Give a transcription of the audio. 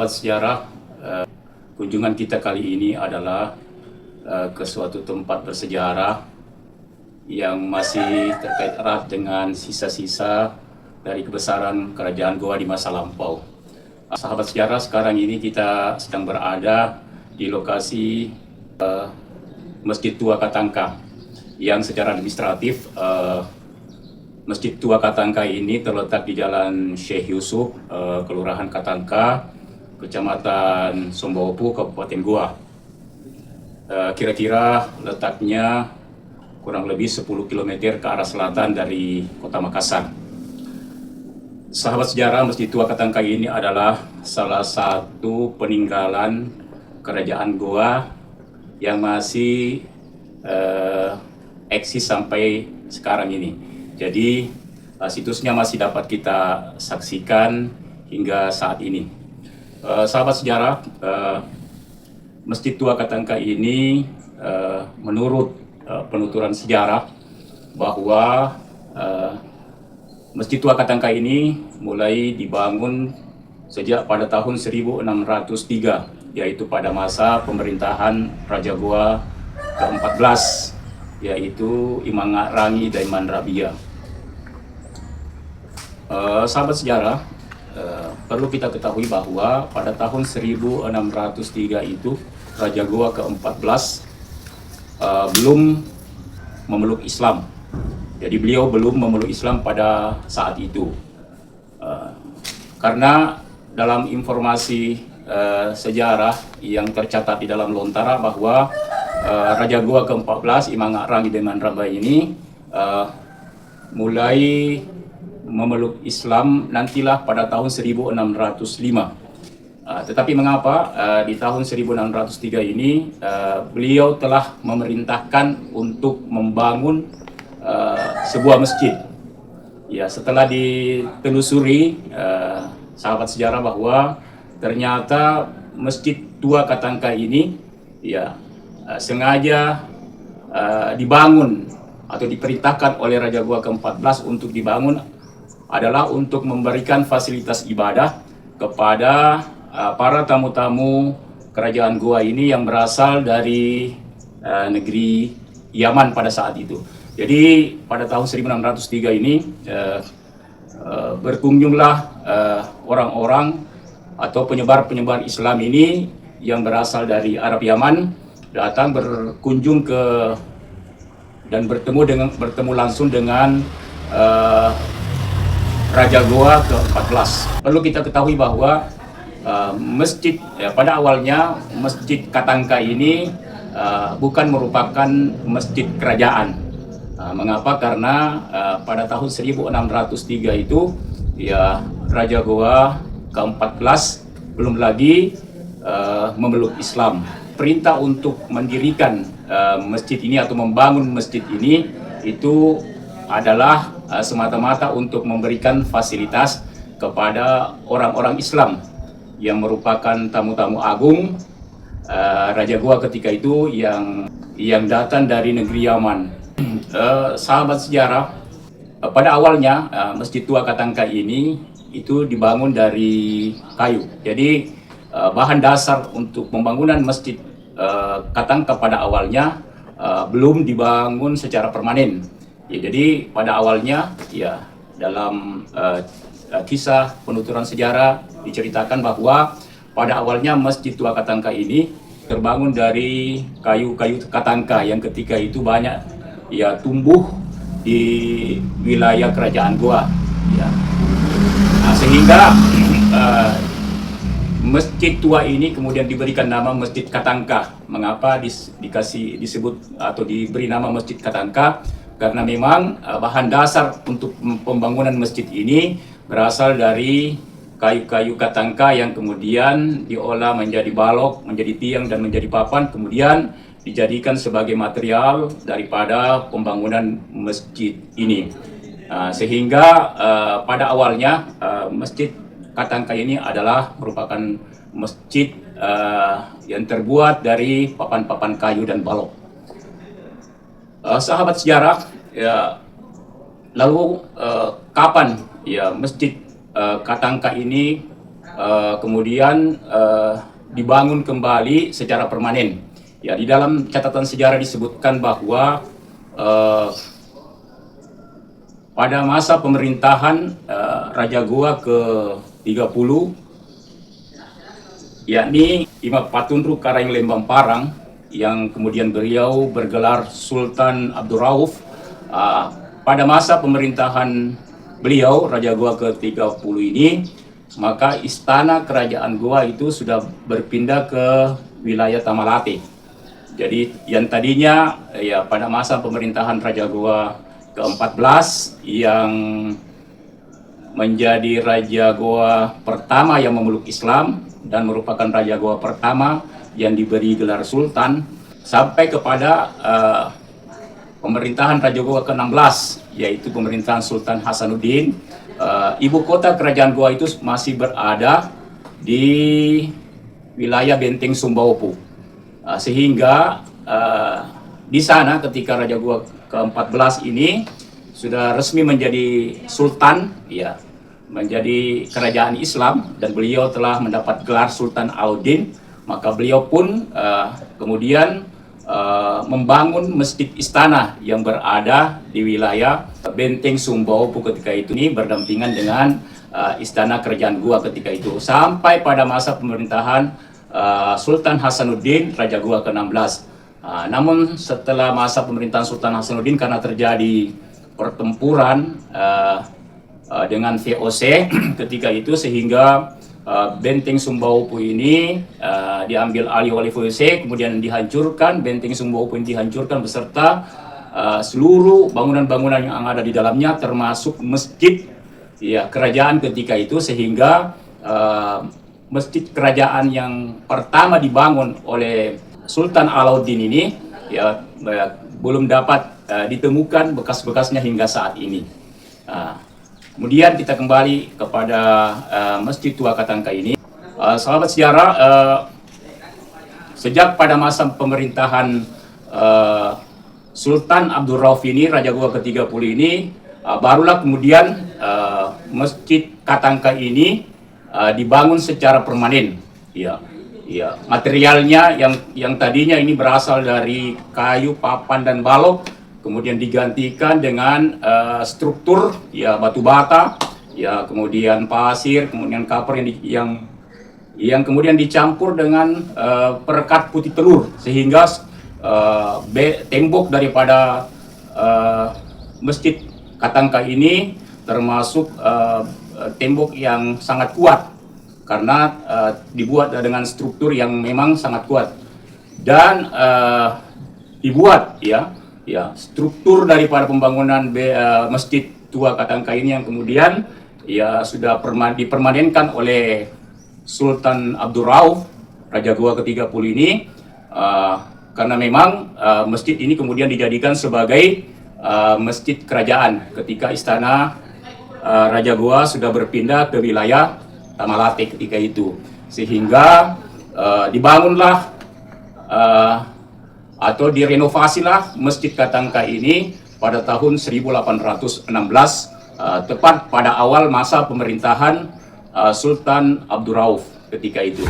Sahabat sejarah, kunjungan kita kali ini adalah ke suatu tempat bersejarah yang masih terkait erat dengan sisa-sisa dari kebesaran kerajaan Goa di masa lampau. Sahabat sejarah, sekarang ini kita sedang berada di lokasi Masjid Tua Katangka, yang secara administratif Masjid Tua Katangka ini terletak di Jalan Syekh Yusuf, Kelurahan Katangka, Kecamatan Sombawapu, Kabupaten Goa. Kira-kira letaknya kurang lebih 10 km ke arah selatan dari Kota Makassar. Sahabat sejarah, Masjid Tua Katangka ini adalah salah satu peninggalan kerajaan Goa yang masih eksis sampai sekarang ini. Jadi situsnya masih dapat kita saksikan hingga saat ini. Sahabat sejarah, Masjid Tua Katangka ini menurut penuturan sejarah bahwa Masjid Tua Katangka ini mulai dibangun sejak pada tahun 1603, yaitu pada masa pemerintahan Raja Goa ke-14, yaitu Imangak Rangi Daiman Rabia. Sahabat sejarah, perlu kita ketahui bahwa pada tahun 1603 itu Raja Goa ke-14 belum memeluk Islam. Jadi beliau belum memeluk Islam pada saat itu. Karena dalam informasi sejarah yang tercatat di dalam Lontara bahwa Raja Goa ke-14 Imangak Rangi Daiman Rabia ini mulai memeluk Islam nantilah pada tahun 1605. Tetapi mengapa di tahun 1603 ini beliau telah memerintahkan untuk membangun sebuah masjid. Ya, setelah ditelusuri sahabat sejarah bahwa ternyata Masjid Tua Katangka ini ya sengaja dibangun atau diperintahkan oleh Raja Goa ke-14 untuk dibangun adalah untuk memberikan fasilitas ibadah kepada para tamu-tamu kerajaan Goa ini yang berasal dari negeri Yaman pada saat itu. Jadi pada tahun 1603 ini berkunjunglah orang-orang atau penyebar-penyebar Islam ini yang berasal dari Arab Yaman datang berkunjung ke dan bertemu langsung dengan Raja Goa ke-14. Perlu kita ketahui bahwa masjid pada awalnya Masjid Katangka ini bukan merupakan masjid kerajaan. Mengapa? Karena pada tahun 1603 itu ya Raja Goa ke-14 belum lagi memeluk Islam. Perintah untuk mendirikan masjid ini atau membangun masjid ini itu adalah semata-mata untuk memberikan fasilitas kepada orang-orang Islam yang merupakan tamu-tamu agung Raja Goa ketika itu yang datang dari negeri Yaman. Sahabat sejarah, pada awalnya Masjid Tua Katangka ini itu dibangun dari kayu. Jadi bahan dasar untuk pembangunan Masjid Katangka pada awalnya belum dibangun secara permanen. Ya, jadi pada awalnya ya dalam kisah penuturan sejarah diceritakan bahwa pada awalnya Masjid Tua Katangka ini terbangun dari kayu-kayu katangka yang ketika itu banyak ya tumbuh di wilayah kerajaan Goa. Ya. Nah, sehingga Masjid Tua ini kemudian diberikan nama Masjid Katangka. Mengapa disebut atau diberi nama Masjid Katangka? Karena memang bahan dasar untuk pembangunan masjid ini berasal dari kayu-kayu katangka yang kemudian diolah menjadi balok, menjadi tiang dan menjadi papan, kemudian dijadikan sebagai material daripada pembangunan masjid ini. Sehingga pada awalnya Masjid Katangka ini adalah merupakan masjid yang terbuat dari papan-papan kayu dan balok. Sahabat sejarah, ya, lalu kapan ya Masjid Katangka ini kemudian dibangun kembali secara permanen. Ya, di dalam catatan sejarah disebutkan bahwa pada masa pemerintahan Raja Goa ke-30, yakni Imam Patundru Karaeng Lembang Parang, yang kemudian beliau bergelar Sultan Abdul Rauf, pada masa pemerintahan beliau Raja Goa ke-30 ini, maka istana kerajaan Goa itu sudah berpindah ke wilayah Tamalate. Jadi yang tadinya ya pada masa pemerintahan Raja Goa ke-14 yang menjadi Raja Goa pertama yang memeluk Islam dan merupakan Raja Goa pertama yang diberi gelar Sultan, sampai kepada pemerintahan Raja Goa ke-16, yaitu pemerintahan Sultan Hasanuddin. Ibu kota kerajaan Goa itu masih berada di wilayah Benteng Sumbaopu. Sehingga di sana ketika Raja Goa ke-14 ini sudah resmi menjadi Sultan, ya, menjadi kerajaan Islam, dan beliau telah mendapat gelar Sultan Alauddin, maka beliau pun kemudian membangun masjid istana yang berada di wilayah Benteng Sumbaopu ketika itu, ini berdampingan dengan istana kerajaan Goa ketika itu, sampai pada masa pemerintahan Sultan Hasanuddin Raja Goa ke-16. Namun setelah masa pemerintahan Sultan Hasanuddin, karena terjadi pertempuran dengan VOC ketika itu, sehingga Benteng Sumbaopu ini diambil alih oleh VOC, kemudian dihancurkan. Benteng Sumbaopu ini dihancurkan beserta seluruh bangunan-bangunan yang ada di dalamnya, termasuk masjid ya kerajaan ketika itu, sehingga masjid kerajaan yang pertama dibangun oleh Sultan Alauddin ini ya belum dapat ditemukan bekas-bekasnya hingga saat ini. Kemudian kita kembali kepada Masjid Tua Katangka ini. Sahabat sejarah, sejak pada masa pemerintahan Sultan Abdul Rauf ini, Raja Goa ke-30 ini, barulah kemudian Masjid Katangka ini dibangun secara permanen. Ya, ya, materialnya yang tadinya ini berasal dari kayu, papan dan balok, kemudian digantikan dengan struktur ya batu bata, ya kemudian pasir, kemudian kapur yang kemudian dicampur dengan perekat putih telur, sehingga tembok daripada Masjid Katangka ini termasuk tembok yang sangat kuat, karena dibuat dengan struktur yang memang sangat kuat, dan dibuat ya struktur daripada pembangunan Masjid Tua Katangka ini yang kemudian ya sudah dipermanenkan oleh Sultan Abdul Rauf Raja Goa ke-30 ini, karena memang masjid ini kemudian dijadikan sebagai masjid kerajaan ketika istana Raja Goa sudah berpindah ke wilayah Tamalate ketika itu, sehingga dibangunlah atau direnovasilah Masjid Katangka ini pada tahun 1816, tepat pada awal masa pemerintahan Sultan Abdul Rauf ketika itu.